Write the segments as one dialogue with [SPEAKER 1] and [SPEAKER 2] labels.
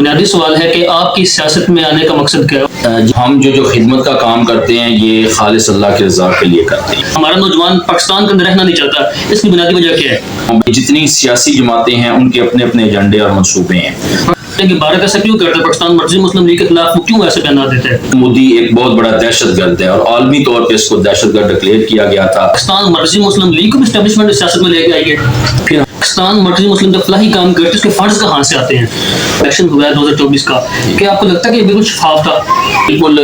[SPEAKER 1] بنیادی سوال ہے کہ آپ کی سیاست میں آنے کا مقصد کیا ہے؟
[SPEAKER 2] ہم جو خدمت کا کام کرتے ہیں یہ خالص اللہ کی رضا کے لیے کرتے ہیں۔
[SPEAKER 1] ہمارا نوجوان پاکستان کے اندر رہنا نہیں چاہتا، اس کی بنیادی وجہ کیا ہے؟
[SPEAKER 2] جتنی سیاسی جماعتیں ہیں ان کے اپنے اپنے ایجنڈے اور منصوبے ہیں۔
[SPEAKER 1] کہ بھارت ایسا کیوں کرتا ہے؟ پاکستان مرکزی مسلم لیگ کے خلاف وہ کیوں ایسے بیانات دیتے ہیں؟
[SPEAKER 2] مودی ایک بہت بڑا دہشت گرد ہے اور عالمی طور پہ اس کو دہشت گرد ڈکلیئر کیا گیا تھا۔
[SPEAKER 1] پاکستان مرکزی مسلم لیگ کو بھی اسٹیبلشمنٹ سیاست میں لے کے آئی ہے۔ پھر پاکستان مرکزی مسلم جب فلاحی کام کرتے اس کے فنڈز کہاں سے آتے ہیں؟ الیکشن ہوا ہے 2024 کا، کیا آپ کو لگتا ہے کہ یہ بالکل شفاف تھا؟
[SPEAKER 2] بالکل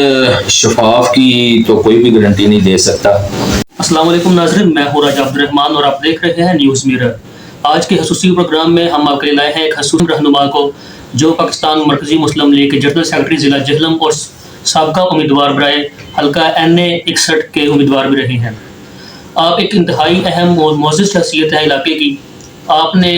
[SPEAKER 2] شفاف کی تو کوئی بھی گارنٹی نہیں دے سکتا۔
[SPEAKER 1] السلام علیکم ناظرین، میں ہوں راجہ عبدالرحمان اور آپ دیکھ رہے ہیں نیوز میرر۔ آج کے خصوصی پروگرام میں ہم آپ کے لیے لائے ہیں ایک خصوصی رہنما کو جو پاکستان مرکزی مسلم لیگ کے جنرل سیکرٹری ضلع جہلم اور سابقہ امیدوار برائے حلقہ NA 61 کے امیدوار بھی رہے ہیں۔ آپ ایک انتہائی اہم اور معزز شخصیت ہے علاقے کی۔ آپ نے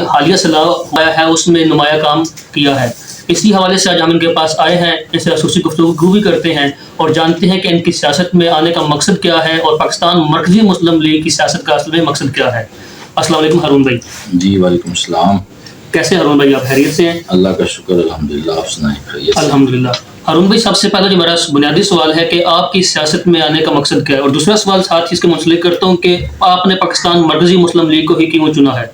[SPEAKER 1] حالیہ صلاح ہوا ہے اس میں نمایاں کام کیا ہے۔ اسی حوالے سے آج ہم ان کے پاس آئے ہیں، ان سے خصوصی گفتگو بھی کرتے ہیں اور جانتے ہیں کہ ان کی سیاست میں آنے کا مقصد کیا ہے اور پاکستان مرکزی مسلم لیگ کی سیاست کا اصل میں مقصد کیا ہے۔ السلام علیکم ہارون بھائی۔
[SPEAKER 2] جی وعلیکم السلام۔
[SPEAKER 1] کیسے ہارون بھائی؟ آپ خیریت سے ہیں؟
[SPEAKER 2] اللہ کا شکر الحمدللہ، آپ سنائیں خیریت سے؟
[SPEAKER 1] الحمدللہ۔ ہارون بھائی، سب سے پہلے جو میرا بنیادی سوال ہے کہ آپ کی سیاست میں آنے کا مقصد کیا ہے، اور دوسرا سوال ساتھ ہی اس کے منسلک کرتا ہوں کہ آپ نے پاکستان مرکزی مسلم لیگ کو ہی کیوں چنا ہے؟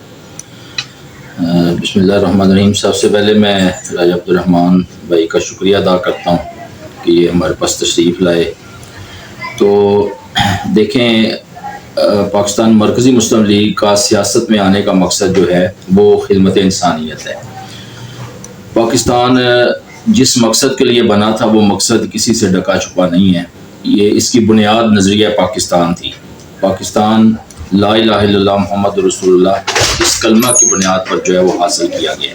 [SPEAKER 2] بسم اللہ الرحمن الرحیم۔ سب سے پہلے میں راجہ عبدالرحمان بھائی کا شکریہ ادا کرتا ہوں کہ یہ ہمارے پاس تشریف لائے۔ تو دیکھیں، پاکستان مرکزی مسلم لیگ کا سیاست میں آنے کا مقصد جو ہے وہ خدمت انسانیت ہے۔ پاکستان جس مقصد کے لیے بنا تھا وہ مقصد کسی سے ڈکا چھپا نہیں ہے۔ یہ اس کی بنیاد نظریہ پاکستان تھی۔ پاکستان لا الہ الا اللہ محمد رسول اللہ اس کلمہ کی بنیاد پر جو ہے وہ حاصل کیا گیا۔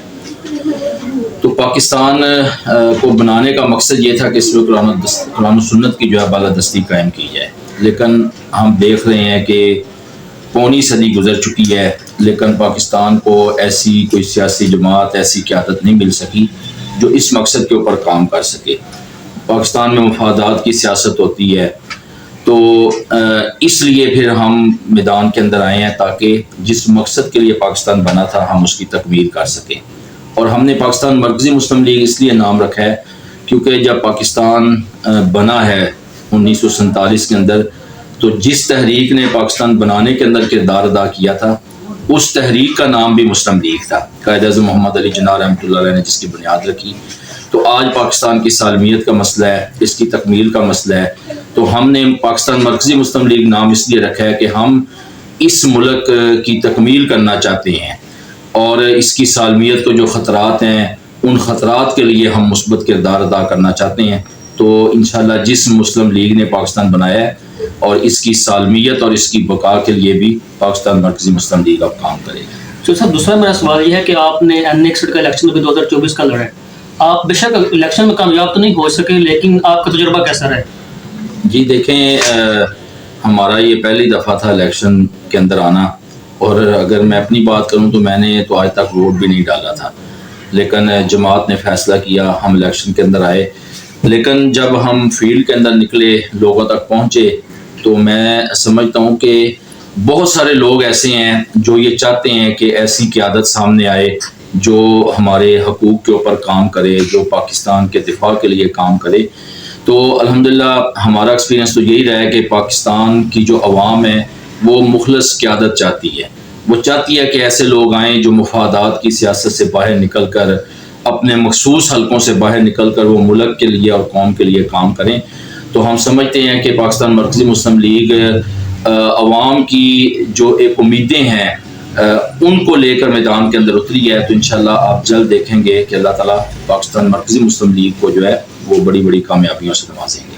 [SPEAKER 2] تو پاکستان کو بنانے کا مقصد یہ تھا کہ اس میں قرآن و سنت کی جو ہے بالادستی قائم کی جائے، لیکن ہم دیکھ رہے ہیں کہ پونی صدی گزر چکی ہے لیکن پاکستان کو ایسی کوئی سیاسی جماعت، ایسی قیادت نہیں مل سکی جو اس مقصد کے اوپر کام کر سکے۔ پاکستان میں مفادات کی سیاست ہوتی ہے، تو اس لیے پھر ہم میدان کے اندر آئے ہیں تاکہ جس مقصد کے لیے پاکستان بنا تھا ہم اس کی تکمیل کر سکیں۔ اور ہم نے پاکستان مرکزی مسلم لیگ اس لیے نام رکھا ہے کیونکہ جب پاکستان بنا ہے 1947 کے اندر، تو جس تحریک نے پاکستان بنانے کے اندر کردار ادا کیا تھا اس تحریک کا نام بھی مسلم لیگ تھا۔ قائد اعظم محمد علی جناح رحمۃ اللہ علیہ نے جس کی بنیاد رکھی۔ تو آج پاکستان کی سالمیت کا مسئلہ ہے، اس کی تکمیل کا مسئلہ ہے، تو ہم نے پاکستان مرکزی مسلم لیگ نام اس لیے رکھا ہے کہ ہم اس ملک کی تکمیل کرنا چاہتے ہیں اور اس کی سالمیت کو جو خطرات ہیں ان خطرات کے لیے ہم مثبت کردار ادا کرنا چاہتے ہیں۔ تو انشاءاللہ جس مسلم لیگ نے پاکستان بنایا ہے اور اس کی سالمیت اور اس کی بقا کے لیے بھی پاکستان مرکزی مسلم لیگ اب کام کرے گا۔
[SPEAKER 1] تو صاحب، دوسرا میرا سوال یہ ہے کہ آپ نے NA 61 کا الیکشن بھی 2024 کا لڑا ہے۔ آپ بے شک الیکشن میں کامیاب تو نہیں ہو سکے، لیکن آپ کا تجربہ کیسا رہا؟
[SPEAKER 2] جی دیکھیں، ہمارا یہ پہلی دفعہ تھا الیکشن کے اندر آنا، اور اگر میں اپنی بات کروں تو میں نے تو آج تک ووٹ بھی نہیں ڈالا تھا، لیکن جماعت نے فیصلہ کیا، ہم الیکشن کے اندر آئے۔ لیکن جب ہم فیلڈ کے اندر نکلے، لوگوں تک پہنچے، تو میں سمجھتا ہوں کہ بہت سارے لوگ ایسے ہیں جو یہ چاہتے ہیں کہ ایسی قیادت سامنے آئے جو ہمارے حقوق کے اوپر کام کرے، جو پاکستان کے دفاع کے لیے کام کرے۔ تو الحمدللہ ہمارا ایکسپیرینس تو یہی رہا ہے کہ پاکستان کی جو عوام ہے وہ مخلص قیادت چاہتی ہے۔ وہ چاہتی ہے کہ ایسے لوگ آئیں جو مفادات کی سیاست سے باہر نکل کر، اپنے مخصوص حلقوں سے باہر نکل کر وہ ملک کے لیے اور قوم کے لیے کام کریں۔ تو ہم سمجھتے ہیں کہ پاکستان مرکزی مسلم لیگ عوام کی جو ایک امیدیں ہیں ان کو لے کر میدان کے اندر اتری ہے۔ تو انشاءاللہ آپ جلد دیکھیں گے کہ اللہ تعالیٰ پاکستان مرکزی مسلم لیگ کو جو ہے وہ بڑی بڑی کامیابیوں سے نوازیں گے۔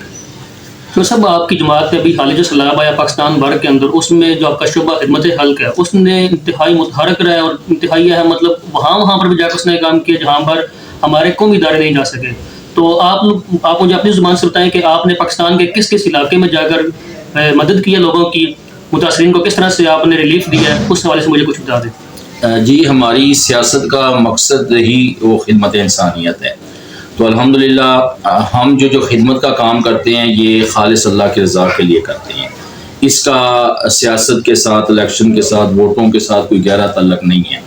[SPEAKER 1] تو صاحب، آپ کی جماعت ابھی حالیہ جو سلاب آیا پاکستان بھر کے اندر، اس میں جو آپ کا شعبہ خدمت حلق ہے اس نے انتہائی متحرک رہا ہے اور انتہائی ہے، مطلب وہاں پر بھی جا کر اس نے کام کیا جہاں پر ہمارے قومی ادارے نہیں جا سکے۔ تو آپ مجھے اپنی زبان سے بتائیں کہ آپ نے پاکستان کے کس کس علاقے میں جا کر مدد کی ہے، لوگوں کی متاثرین کو کس طرح سے آپ نے ریلیف دیا ہے، اس حوالے سے مجھے کچھ بتا دیں۔
[SPEAKER 2] جی، ہماری سیاست کا مقصد ہی وہ خدمت انسانیت ہے۔ تو الحمدللہ ہم جو خدمت کا کام کرتے ہیں یہ خالص اللہ کی رضا کے لیے کرتے ہیں۔ اس کا سیاست کے ساتھ، الیکشن کے ساتھ، ووٹوں کے ساتھ کوئی گہرا تعلق نہیں ہے۔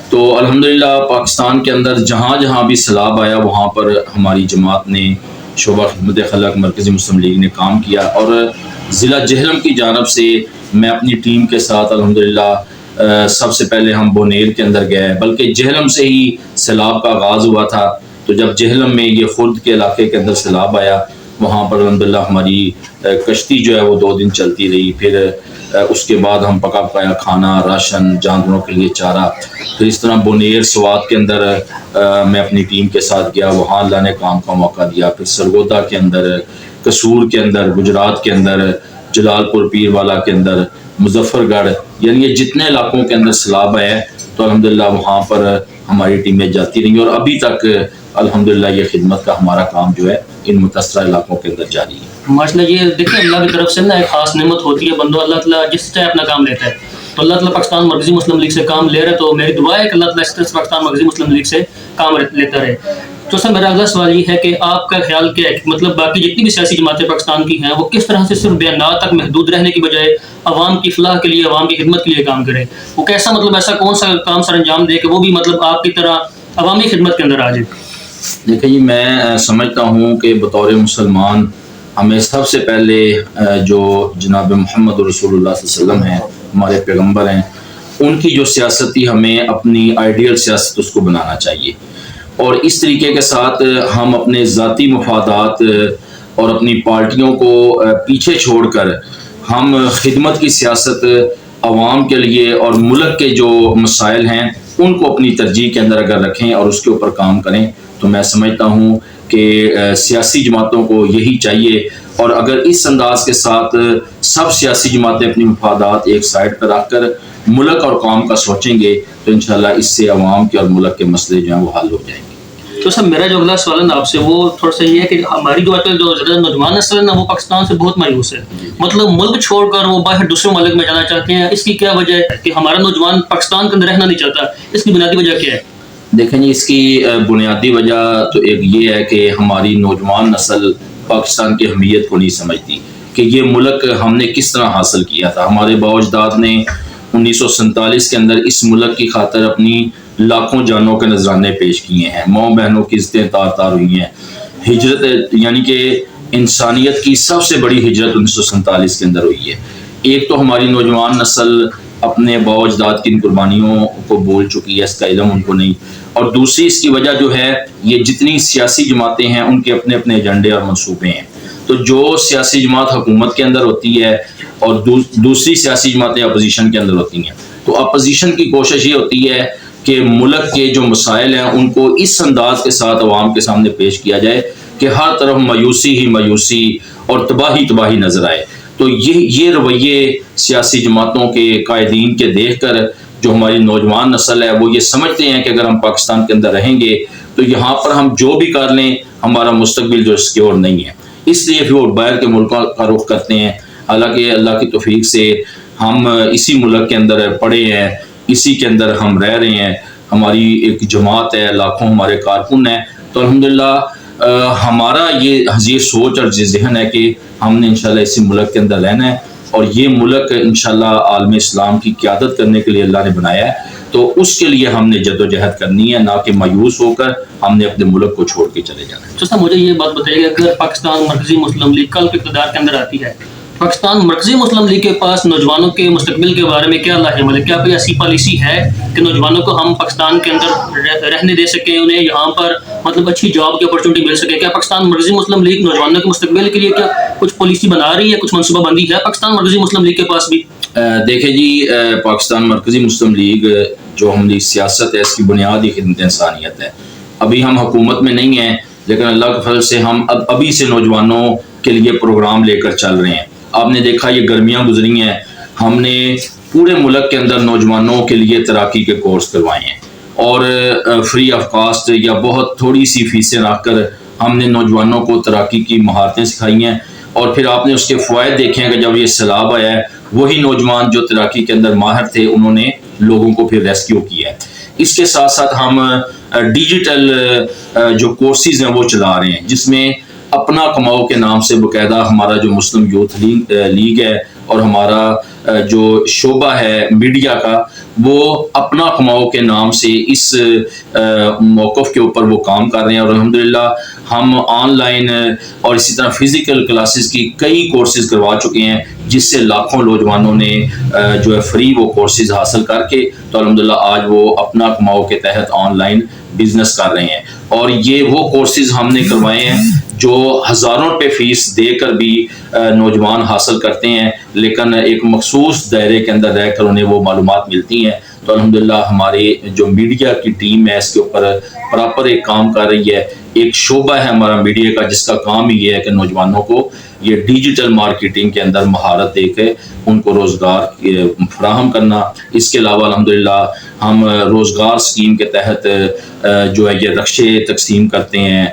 [SPEAKER 2] تو الحمدللہ پاکستان کے اندر جہاں جہاں بھی سیلاب آیا وہاں پر ہماری جماعت نے شعبہ خدمت خلق مرکزی مسلم لیگ نے کام کیا، اور ضلع جہلم کی جانب سے میں اپنی ٹیم کے ساتھ الحمدللہ سب سے پہلے ہم بونیر کے اندر گئے، بلکہ جہلم سے ہی سیلاب کا آغاز ہوا تھا۔ تو جب جہلم میں یہ خرد کے علاقے کے اندر سیلاب آیا وہاں پر الحمدللہ ہماری کشتی جو ہے وہ 2 دن چلتی رہی، پھر اس کے بعد ہم پکا پکایا کھانا، راشن، جانوروں کے لیے چارہ، پھر اس طرح بونیر سوات کے اندر میں اپنی ٹیم کے ساتھ گیا، وہاں اللہ نے کام کا موقع دیا، پھر سرگودا کے اندر، قصور کے اندر، گجرات کے اندر، جلال پور پیر والا کے اندر، مظفر گڑھ، یعنی یہ جتنے علاقوں کے اندر سیلاب ہے تو الحمدللہ وہاں پر ہماری ٹیمیں جاتی رہیں، اور ابھی تک الحمدللہ یہ خدمت کا ہمارا کام جو ہے ان متاثرہ علاقوں کے اندر جاری ہے۔
[SPEAKER 1] ماشاءاللہ، یہ دیکھیں اللہ کی طرف سے نا ایک خاص نعمت ہوتی ہے، بندو اللہ تعالیٰ جس چاہے اپنا کام لیتا ہے، تو اللہ تعالیٰ پاکستان مرکزی مسلم لیگ سے کام لے رہا ہے، تو میری دعا ہے کہ اللہ تعالیٰ اس طرح سے پاکستان مرکزی مسلم لیگ سے کام لیتا رہے۔ تو سر میرا اگلا سوال یہ ہے کہ آپ کا خیال کیا ہے، مطلب باقی جتنی بھی سیاسی جماعتیں پاکستان کی ہیں وہ کس طرح سے صرف بیانات تک محدود رہنے کی بجائے عوام کی فلاح کے لیے، عوام کی خدمت کے لیے کام کرے؟ وہ کیسا مطلب ایسا کون سا کام سر انجام دے کہ وہ بھی مطلب آپ کی طرح عوامی خدمت کے اندر آ جائے؟
[SPEAKER 2] دیکھیں جی، میں سمجھتا ہوں کہ بطور مسلمان ہمیں سب سے پہلے جو جناب محمد رسول اللہ صلی اللہ علیہ وسلم ہیں، ہمارے پیغمبر ہیں، ان کی جو سیاست تھی ہمیں اپنی آئیڈیل سیاست اس کو بنانا چاہیے، اور اس طریقے کے ساتھ ہم اپنے ذاتی مفادات اور اپنی پارٹیوں کو پیچھے چھوڑ کر ہم خدمت کی سیاست عوام کے لیے اور ملک کے جو مسائل ہیں ان کو اپنی ترجیح کے اندر اگر رکھیں اور اس کے اوپر کام کریں تو میں سمجھتا ہوں کہ سیاسی جماعتوں کو یہی چاہیے، اور اگر اس انداز کے ساتھ سب سیاسی جماعتیں اپنی مفادات ایک سائڈ پر رکھ کر ملک اور قوم کا سوچیں گے تو انشاءاللہ اس سے عوام کے اور ملک کے مسئلے جو ہیں وہ حل ہو جائیں گے۔
[SPEAKER 1] تو سر میرا جو اگلا سوال ہے نا آپ سے وہ تھوڑا سا یہ ہے کہ ہماری جو آج کل جو زیادہ نوجوان نسل ہے نا وہ پاکستان سے بہت مایوس ہے، مطلب ملک چھوڑ کر وہ باہر دوسرے ملک میں جانا چاہتے ہیں۔ اس کی کیا وجہ ہے کہ ہمارا نوجوان پاکستان کے اندر رہنا نہیں چاہتا؟ اس کی بنیادی وجہ کیا ہے؟
[SPEAKER 2] دیکھیں جی، اس کی بنیادی وجہ تو ایک یہ ہے کہ ہماری نوجوان نسل پاکستان کی اہمیت کو نہیں سمجھتی کہ یہ ملک ہم نے کس طرح حاصل کیا تھا۔ ہمارے باوجداد نے 1947 کے اندر اس ملک کی خاطر اپنی لاکھوں جانوں کے نذرانے پیش کیے ہیں، ماں بہنوں کی عزتیں تار تار ہوئی ہیں، ہجرت یعنی کہ انسانیت کی سب سے بڑی ہجرت 1947 کے اندر ہوئی ہے۔ ایک تو ہماری نوجوان نسل اپنے باوجداد کی ان قربانیوں کو بول چکی ہے، اس کا علم ان کو نہیں، اور دوسری اس کی وجہ جو ہے یہ جتنی سیاسی جماعتیں ہیں ان کے اپنے اپنے ایجنڈے اور منصوبے ہیں۔ تو جو سیاسی جماعت حکومت کے اندر ہوتی ہے اور دوسری سیاسی جماعتیں اپوزیشن کے اندر ہوتی ہیں، تو اپوزیشن کی کوشش یہ ہوتی ہے کہ ملک کے جو مسائل ہیں ان کو اس انداز کے ساتھ عوام کے سامنے پیش کیا جائے کہ ہر طرف مایوسی ہی مایوسی اور تباہی نظر آئے۔ تو یہ رویے سیاسی جماعتوں کے قائدین کے دیکھ کر جو ہماری نوجوان نسل ہے وہ یہ سمجھتے ہیں کہ اگر ہم پاکستان کے اندر رہیں گے تو یہاں پر ہم جو بھی کر لیں ہمارا مستقبل جو سکیور نہیں ہے، اس لیے پھر وہ باہر کے ملکوں کا رخ کرتے ہیں۔ حالانکہ اللہ کی توفیق سے ہم اسی ملک کے اندر پڑے ہیں، اسی کے اندر ہم رہ رہے ہیں، ہماری ایک جماعت ہے، لاکھوں ہمارے کارکن ہیں، تو الحمدللہ ہمارا یہ سوچ اور یہ ذہن ہے کہ ہم نے انشاءاللہ اسی ملک کے اندر رہنا ہے، اور یہ ملک انشاءاللہ عالم اسلام کی قیادت کرنے کے لیے اللہ نے بنایا ہے، تو اس کے لیے ہم نے جد و جہد کرنی ہے، نہ کہ مایوس ہو کر ہم نے اپنے ملک کو چھوڑ کے چلے جانا ہے۔
[SPEAKER 1] تو سر مجھے یہ بات بتائیے کہ اگر پاکستان مرکزی مسلم لیگ کل کے اقتدار کے اندر آتی ہے، پاکستان مرکزی مسلم لیگ کے پاس نوجوانوں کے مستقبل کے بارے میں کیا لاہے عمل ہے؟ کیا کوئی ایسی پالیسی ہے کہ نوجوانوں کو ہم پاکستان کے اندر رہنے دے سکیں، انہیں یہاں پر مطلب اچھی جاب کی اپرچونٹی مل سکے؟ کیا پاکستان مرکزی مسلم لیگ نوجوانوں کے مستقبل کے لیے کیا کچھ پالیسی بنا رہی ہے، کچھ منصوبہ بندی ہے پاکستان مرکزی مسلم لیگ کے پاس بھی؟
[SPEAKER 2] دیکھیں جی، پاکستان مرکزی مسلم لیگ جو ہماری سیاست ہے اس کی بنیاد ہی خدمت انسانیت ہے۔ ابھی ہم حکومت میں نہیں ہیں لیکن اللہ کے فضل سے ہم ابھی سے نوجوانوں کے لیے پروگرام لے کر چل رہے ہیں۔ آپ نے دیکھا یہ گرمیاں گزری ہیں، ہم نے پورے ملک کے اندر نوجوانوں کے لیے تیراکی کے کورس کروائے ہیں، اور فری آف کاسٹ یا بہت تھوڑی سی فیسیں رکھ کر ہم نے نوجوانوں کو تیراکی کی مہارتیں سکھائی ہیں، اور پھر آپ نے اس کے فوائد دیکھے ہیں کہ جب یہ سیلاب آیا ہے وہی نوجوان جو تیراکی کے اندر ماہر تھے انہوں نے لوگوں کو پھر ریسکیو کیا ہے۔ اس کے ساتھ ساتھ ہم ڈیجیٹل جو کورسز ہیں وہ چلا رہے ہیں، جس میں اپنا کماؤ کے نام سے باقاعدہ ہمارا جو مسلم یوتھ لیگ ہے اور ہمارا جو شعبہ ہے میڈیا کا وہ اپنا کماؤ کے نام سے اس موقف کے اوپر وہ کام کر رہے ہیں، اور الحمدللہ ہم آن لائن اور اسی طرح فزیکل کلاسز کی کئی کورسز کروا چکے ہیں، جس سے لاکھوں نوجوانوں نے جو ہے فری وہ کورسز حاصل کر کے تو الحمدللہ آج وہ اپنا کماؤ کے تحت آن لائن بزنس کر رہے ہیں۔ اور یہ وہ کورسز ہم نے کروائے ہیں جو ہزاروں روپے فیس دے کر بھی نوجوان حاصل کرتے ہیں، لیکن ایک مخصوص دائرے کے اندر رہ کر انہیں وہ معلومات ملتی ہیں۔ تو الحمدللہ ہماری جو میڈیا کی ٹیم ہے اس کے اوپر پراپر ایک کام کر رہی ہے۔ ایک شعبہ ہے ہمارا میڈیا کا جس کا کام ہی یہ ہے کہ نوجوانوں کو یہ ڈیجیٹل مارکیٹنگ کے اندر مہارت دے کے ان کو روزگار فراہم کرنا۔ اس کے علاوہ الحمدللہ ہم روزگار اسکیم کے تحت جو ہے یہ رکشے تقسیم کرتے ہیں،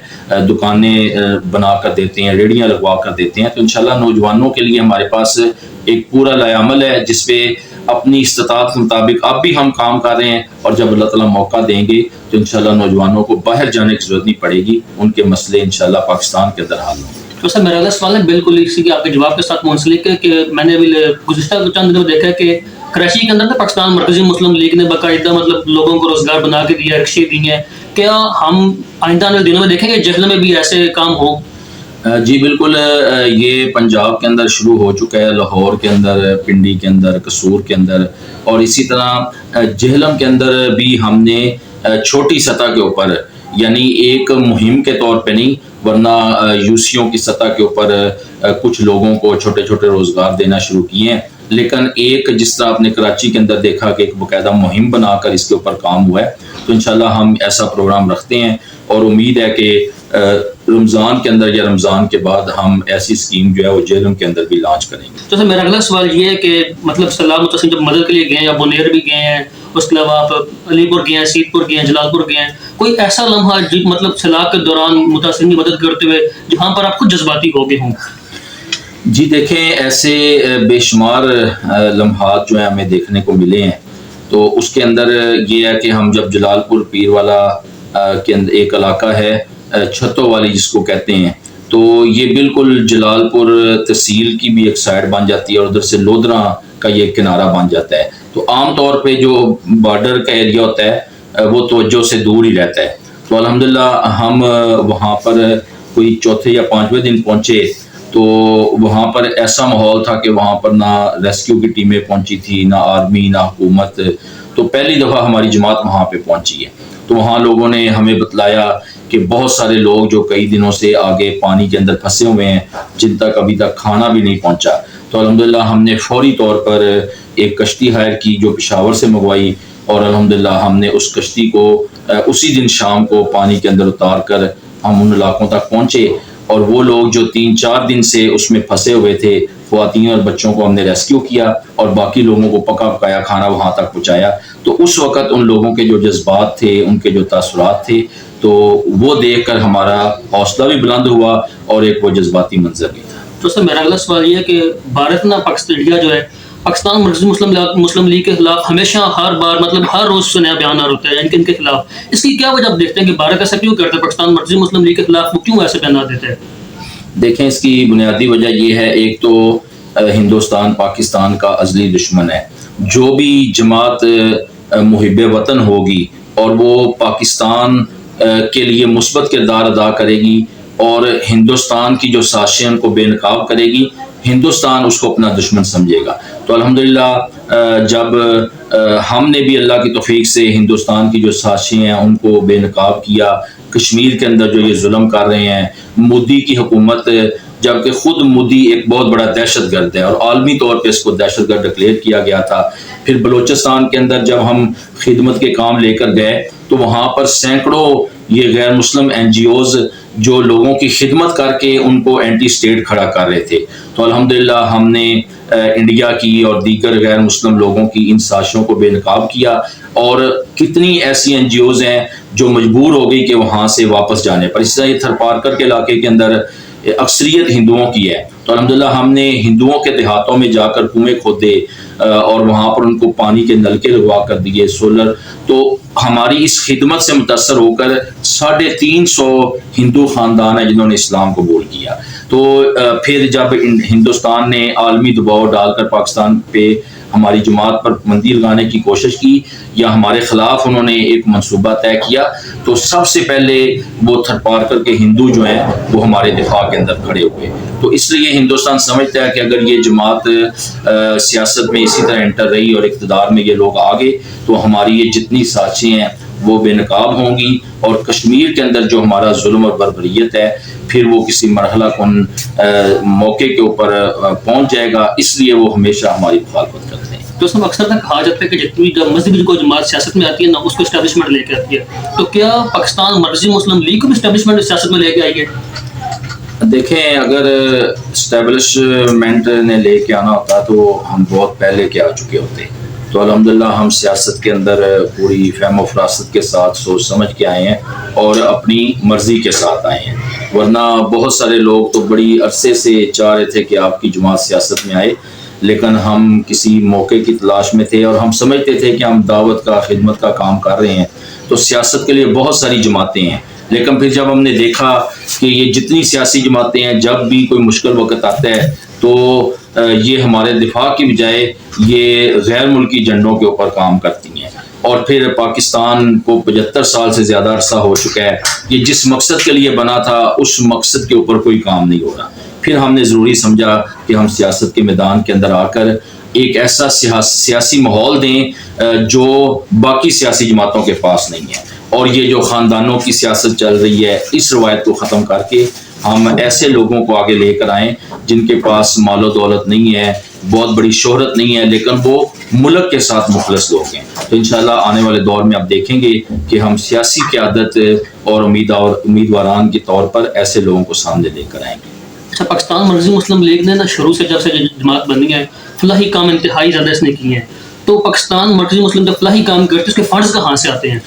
[SPEAKER 2] دکانیں بنا کر دیتے ہیں، ریڑیاں لگوا کر دیتے ہیں۔ تو انشاءاللہ نوجوانوں کے لیے ہمارے پاس ایک پورا لائحہ عمل ہے جس پہ اپنی استطاعت کے مطابق اب بھی ہم کام کر رہے ہیں، اور جب اللہ تعالیٰ موقع دیں گے تو انشاءاللہ نوجوانوں کو باہر جانے کی ضرورت نہیں پڑے گی، ان کے مسئلے انشاءاللہ پاکستان کے اندر حل ہوں گے۔
[SPEAKER 1] تو سر میرا اگلا سوال ہے بالکل اسی کے آپ کے جواب کے ساتھ منسلک ہے کہ میں نے ابھی گزشتہ چند دنوں میں دیکھا ہے کہ کراچی کے اندر نا پاکستان مرکزی مسلم لیگ نے باقاعدہ مطلب لوگوں کو روزگار بنا کے دیا، رکشے دیے ہیں۔ کیا ہم آئندہ آنے والے دنوں میں دیکھیں گے جہلم میں بھی ایسے کام ہوں؟
[SPEAKER 2] جی بالکل، یہ پنجاب کے اندر شروع ہو چکا ہے، لاہور کے اندر، پنڈی کے اندر، قصور کے اندر، اور اسی طرح جہلم کے اندر بھی ہم نے چھوٹی سطح کے اوپر، یعنی ایک مہم کے طور پہ نہیں ورنہ یوسیوں کی سطح کے اوپر کچھ لوگوں کو چھوٹے چھوٹے روزگار دینا شروع کیے ہیں، لیکن ایک جس طرح آپ نے کراچی کے اندر دیکھا کہ ایک باقاعدہ مہم بنا کر اس کے اوپر کام ہوا ہے، تو انشاءاللہ ہم ایسا پروگرام رکھتے ہیں، اور امید ہے کہ رمضان کے اندر یا رمضان کے بعد ہم ایسی اسکیم جو ہے وہ جہلم کے اندر بھی لانچ کریں گے۔
[SPEAKER 1] تو سر میرا اگلا سوال یہ ہے کہ مطلب سیلاب متاثرین جب مدد کے لیے گئے ہیں، یا بونیر بھی گئے ہیں، اس کے علاوہ آپ علی پور گئے ہیں، سید پور گئے ہیں، جلال پور گئے ہیں، کوئی ایسا لمحہ مطلب سیلاب کے دوران متاثرین کی مدد کرتے ہوئے جہاں پر آپ خود جذباتی ہو گئے ہوں؟
[SPEAKER 2] جی دیکھیں، ایسے بے شمار لمحات جو ہیں ہمیں دیکھنے کو ملے ہیں۔ تو اس کے اندر یہ ہے کہ ہم جب جلال پور پیر والا کے اندر ایک علاقہ ہے چھتوں والی جس کو کہتے ہیں، تو یہ بالکل جلال پور تحصیل کی بھی ایک سائڈ بن جاتی ہے، اور ادھر سے لودھراں کا یہ کنارہ بن جاتا ہے۔ تو عام طور پہ جو بارڈر کا ایریا ہوتا ہے وہ توجہ سے دور ہی رہتا ہے۔ تو الحمدللہ ہم وہاں پر کوئی چوتھے یا پانچویں دن پہنچے تو وہاں پر ایسا ماحول تھا کہ وہاں پر نہ ریسکیو کی ٹیمیں پہنچی تھی، نہ آرمی، نہ حکومت۔ تو پہلی دفعہ ہماری جماعت وہاں پہ پہنچی ہے، تو وہاں لوگوں نے ہمیں بتلایا کہ بہت سارے لوگ جو کئی دنوں سے آگے پانی کے اندر پھنسے ہوئے ہیں، جن تک ابھی تک کھانا بھی نہیں پہنچا۔ تو الحمدللہ ہم نے فوری طور پر ایک کشتی ہائر کی جو پشاور سے منگوائی، اور الحمدللہ ہم نے اس کشتی کو اسی دن شام کو پانی کے اندر اتار کر ہم ان علاقوں تک پہنچے، اور وہ لوگ جو 3-4 دن سے اس میں پھنسے ہوئے تھے، خواتین اور بچوں کو ہم نے ریسکیو کیا اور باقی لوگوں کو پکا پکایا کھانا وہاں تک پہنچایا۔ تو اس وقت ان لوگوں کے جو جذبات تھے، ان کے جو تاثرات تھے، تو وہ دیکھ کر ہمارا حوصلہ بھی بلند ہوا اور ایک وہ جذباتی منظر بھی تھا۔
[SPEAKER 1] تو سر میرا اگلا سوال یہ ہے کہ بھارت نہ پاکستان انڈیا جو ہے پاکستان مرکزی مسلم لیگ کے خلاف ہمیشہ ہر بار مطلب ہر روز سے نیا بیان آ رہتا ہے، یعنی کہ ان کے خلاف اس کی کیا وجہ آپ دیکھتے ہیں کہ بھارت ایسا کیوں کرتا ہے؟ پاکستان مرکزی مسلم لیگ کے خلاف وہ کیوں ایسے بیانات دیتے ہیں؟
[SPEAKER 2] دیکھیں، اس کی بنیادی وجہ یہ ہے، ایک تو ہندوستان پاکستان کا ازلی دشمن ہے۔ جو بھی جماعت محب وطن ہوگی اور وہ پاکستان کے لیے مثبت کردار ادا کرے گی اور ہندوستان کی جو سازشیں کو بے نقاب کرے گی، ہندوستان اس کو اپنا دشمن سمجھے گا۔ تو الحمدللہ جب ہم نے بھی اللہ کی توفیق سے ہندوستان کی جو سازشیں ہیں ان کو بے نقاب کیا، کشمیر کے اندر جو یہ ظلم کر رہے ہیں، مودی کی حکومت، جبکہ خود مودی ایک بہت بڑا دہشت گرد ہے اور عالمی طور پہ اس کو دہشت گرد ڈکلیئر کیا گیا تھا۔ پھر بلوچستان کے اندر جب ہم خدمت کے کام لے کر گئے تو وہاں پر سینکڑوں یہ غیر مسلم NGOز جو لوگوں کی خدمت کر کے ان کو اینٹی اسٹیٹ کھڑا کر رہے تھے۔ تو الحمدللہ ہم نے انڈیا کی اور دیگر غیر مسلم لوگوں کی ان سازشوں کو بے نقاب کیا، اور کتنی ایسی NGOز ہیں جو مجبور ہو گئی کہ وہاں سے واپس جانے پر۔ اس طرح یہ تھر پارکر کے علاقے کے اندر اکثریت ہندوؤں کی ہے، تو الحمدللہ ہم نے ہندوؤں کے دیہاتوں میں جا کر کنویں کھودے اور وہاں پر ان کو پانی کے نلکے لگوا کر دیے، سولر۔ تو ہماری اس خدمت سے متاثر ہو کر 350 ہندو خاندان ہیں جنہوں نے اسلام قبول کیا۔ تو پھر جب ہندوستان نے عالمی دباؤ ڈال کر پاکستان پہ ہماری جماعت پر پابندی لگانے کی کوشش کی یا ہمارے خلاف انہوں نے ایک منصوبہ طے کیا، تو سب سے پہلے وہ تھر پار کر کے ہندو جو ہیں وہ ہمارے دفاع کے اندر کھڑے ہوئے۔ تو اس لیے ہندوستان سمجھتا ہے کہ اگر یہ جماعت سیاست میں اسی طرح انٹر رہی اور اقتدار میں یہ لوگ آگے، تو ہماری یہ جتنی سازشیں ہیں وہ بے نقاب ہوں گی، اور کشمیر کے اندر جو ہمارا ظلم اور بربریت ہے پھر وہ کسی مرحلہ کن موقع کے اوپر پہنچ جائے گا۔ اس لیے وہ ہمیشہ ہماری مخالفت کرتے ہیں۔
[SPEAKER 1] تو اس میں اکثر تک کہا جاتا ہے کہ جتنی مذہبی کوئی جماعت سیاست میں آتی ہے نا، اس کو اسٹیبلشمنٹ لے کے آتی ہے، تو کیا پاکستان مرکزی مسلم لیگ کو بھی اسٹیبلشمنٹ سیاست میں لے کے آئی ہے؟
[SPEAKER 2] دیکھیں، اگر اسٹیبلشمنٹ نے لے کے آنا ہوتا تو ہم بہت پہلے کے آ چکے ہوتے۔ تو الحمدللہ ہم سیاست کے اندر پوری فہم و فراست کے ساتھ سوچ سمجھ کے آئے ہیں اور اپنی مرضی کے ساتھ آئے ہیں، ورنہ بہت سارے لوگ تو بڑی عرصے سے چاہ رہے تھے کہ آپ کی جماعت سیاست میں آئے، لیکن ہم کسی موقع کی تلاش میں تھے اور ہم سمجھتے تھے کہ ہم دعوت کا خدمت کا کام کر رہے ہیں، تو سیاست کے لیے بہت ساری جماعتیں ہیں۔ لیکن پھر جب ہم نے دیکھا کہ یہ جتنی سیاسی جماعتیں ہیں، جب بھی کوئی مشکل وقت آتا ہے تو یہ ہمارے دفاع کی بجائے یہ غیر ملکی جھنڈوں کے اوپر کام کرتی ہیں، اور پھر پاکستان کو 75 سال سے زیادہ عرصہ ہو چکا ہے، یہ جس مقصد کے لیے بنا تھا اس مقصد کے اوپر کوئی کام نہیں ہو رہا۔ پھر ہم نے ضروری سمجھا کہ ہم سیاست کے میدان کے اندر آ کر ایک ایسا سیاسی ماحول دیں جو باقی سیاسی جماعتوں کے پاس نہیں ہے، اور یہ جو خاندانوں کی سیاست چل رہی ہے اس روایت کو ختم کر کے ہم ایسے لوگوں کو آگے لے کر آئیں جن کے پاس مال و دولت نہیں ہے، بہت بڑی شہرت نہیں ہے، لیکن وہ ملک کے ساتھ مخلص لوگ ہیں۔ تو انشاءاللہ آنے والے دور میں آپ دیکھیں گے کہ ہم سیاسی قیادت اور امیدواران کے طور پر ایسے لوگوں کو سامنے لے کر آئیں گے۔
[SPEAKER 1] اچھا، پاکستان مرکزی مسلم لیگ نے نا شروع سے جب سے جماعت بنی ہے فلاحی کام انتہائی زیادہ اس نے کیے ہیں، تو پاکستان مرکزی مسلم جب فلاحی کام کرتے اس کے فنڈز کہاں سے آتے ہیں؟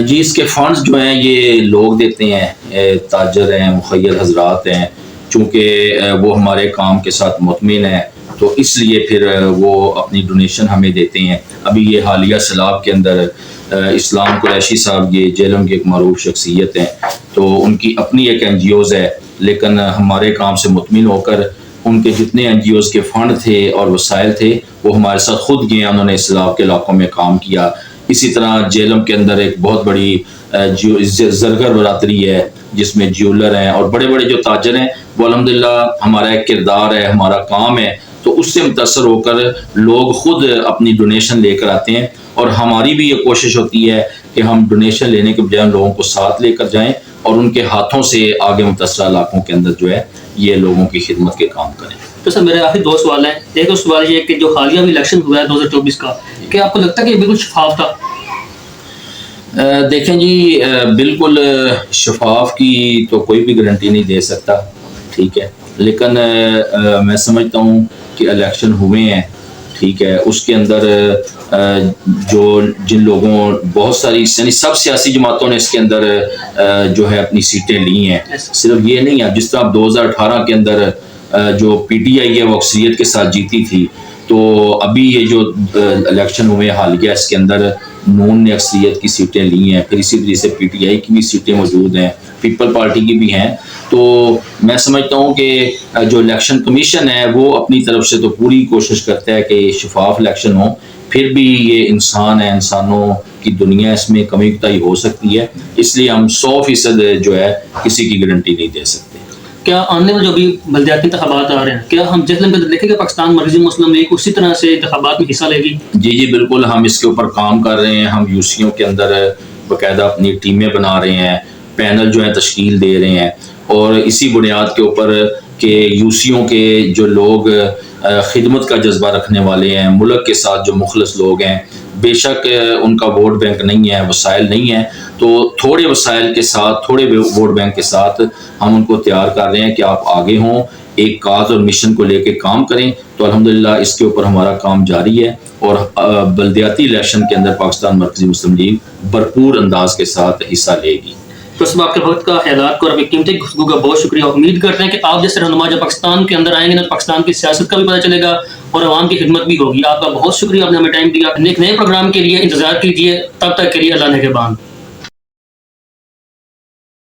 [SPEAKER 2] جی، اس کے فنڈز جو ہیں یہ لوگ دیتے ہیں، تاجر ہیں، مخیر حضرات ہیں، چونکہ وہ ہمارے کام کے ساتھ مطمئن ہیں تو اس لیے پھر وہ اپنی ڈونیشن ہمیں دیتے ہیں۔ ابھی یہ حالیہ سیلاب کے اندر اسلام قریشی صاحب یہ جیلم کی ایک معروف شخصیت ہیں، تو ان کی اپنی ایک این جی اوز ہے، لیکن ہمارے کام سے مطمئن ہو کر ان کے جتنے این جی اوز کے فنڈ تھے اور وسائل تھے وہ ہمارے ساتھ خود گئے، انہوں نے سیلاب کے علاقوں میں کام کیا۔ اسی طرح جیلم کے اندر ایک بہت بڑی زرگر برادری ہے جس میں جیولر ہیں اور بڑے بڑے جو تاجر ہیں، وہ الحمدللہ ہمارا ایک کردار ہے، ہمارا کام ہے، تو اس سے متاثر ہو کر لوگ خود اپنی ڈونیشن لے کر آتے ہیں، اور ہماری بھی یہ کوشش ہوتی ہے کہ ہم ڈونیشن لینے کے بجائے لوگوں کو ساتھ لے کر جائیں اور ان کے ہاتھوں سے آگے متاثرہ علاقوں کے اندر جو ہے یہ لوگوں کی خدمت کے کام کریں۔
[SPEAKER 1] تو سر میرے آخری دو سوال ہیں۔ ایک سوال یہ کہ جو حالیہ بھی الیکشن ہوا ہے 2024 کا، کیا آپ کو لگتا ہے کہ یہ بالکل شفاف تھا؟
[SPEAKER 2] دیکھیں جی، بالکل شفاف کی تو کوئی بھی گارنٹی نہیں دے سکتا، ٹھیک ہے، لیکن میں سمجھتا ہوں کہ الیکشن ہوئے ہیں، ٹھیک ہے، اس کے اندر جن لوگوں بہت ساری یعنی سب سیاسی جماعتوں نے اس کے اندر جو ہے اپنی سیٹیں لی ہیں، صرف یہ نہیں ہے، جس طرح 2018 کے اندر جو پی ٹی آئی ہے وہ اکثریت کے ساتھ جیتی تھی، تو ابھی یہ جو الیکشن ہوئے حالیہ اس کے اندر نون نے اکثریت کی سیٹیں لی ہیں، پھر اسی طریقے سے پی ٹی آئی کی بھی سیٹیں موجود ہیں، پیپل پارٹی کی بھی ہیں۔ تو میں سمجھتا ہوں کہ جو الیکشن کمیشن ہے وہ اپنی طرف سے تو پوری کوشش کرتا ہے کہ شفاف الیکشن ہو، پھر بھی یہ انسان ہے، انسانوں کی دنیا، اس میں کمی کوتاہی ہو سکتی ہے، اس لیے ہم 100% جو ہے کسی کی گارنٹی نہیں دے سکتے۔
[SPEAKER 1] کیا آنے میں جو بھی بلدیاتی انتخابات آ رہے ہیں، کیا ہم جس لمحے دیکھیں کہ پاکستان مرکزی مسلم لیگ اسی طرح سے انتخابات میں حصہ لے گی؟
[SPEAKER 2] جی بالکل، ہم اس کے اوپر کام کر رہے ہیں، ہم یو سیوں کے اندر باقاعدہ اپنی ٹیمیں بنا رہے ہیں، پینل جو ہے تشکیل دے رہے ہیں، اور اسی بنیاد کے اوپر کہ یو سیوں کے جو لوگ خدمت کا جذبہ رکھنے والے ہیں، ملک کے ساتھ جو مخلص لوگ ہیں، بے شک ان کا ووٹ بینک نہیں ہے، وسائل نہیں ہے، تو تھوڑے وسائل کے ساتھ، تھوڑے ووٹ بینک کے ساتھ ہم ان کو تیار کر رہے ہیں کہ آپ آگے ہوں، ایک کاز اور مشن کو لے کے کام کریں۔ تو الحمدللہ اس کے اوپر ہمارا کام جاری ہے، اور بلدیاتی الیکشن کے اندر پاکستان مرکزی مسلم لیگ بھرپور انداز کے ساتھ حصہ لے گی۔
[SPEAKER 1] تو اس میں آپ کے وقت کا، خیالات کا اور قیمتی گفتگو کا بہت شکریہ۔ امید کرتے ہیں کہ آپ جیسے رہنما جب پاکستان کے اندر آئیں گے نا، پاکستان کی سیاست کا بھی پتہ چلے گا اور عوام کی خدمت بھی ہوگی۔ آپ کا بہت شکریہ، آپ نے ہمیں ٹائم دیا۔ ایک نئے پروگرام کے لیے انتظار کیجیے، تب تک کے لیے اللہ نگہبان۔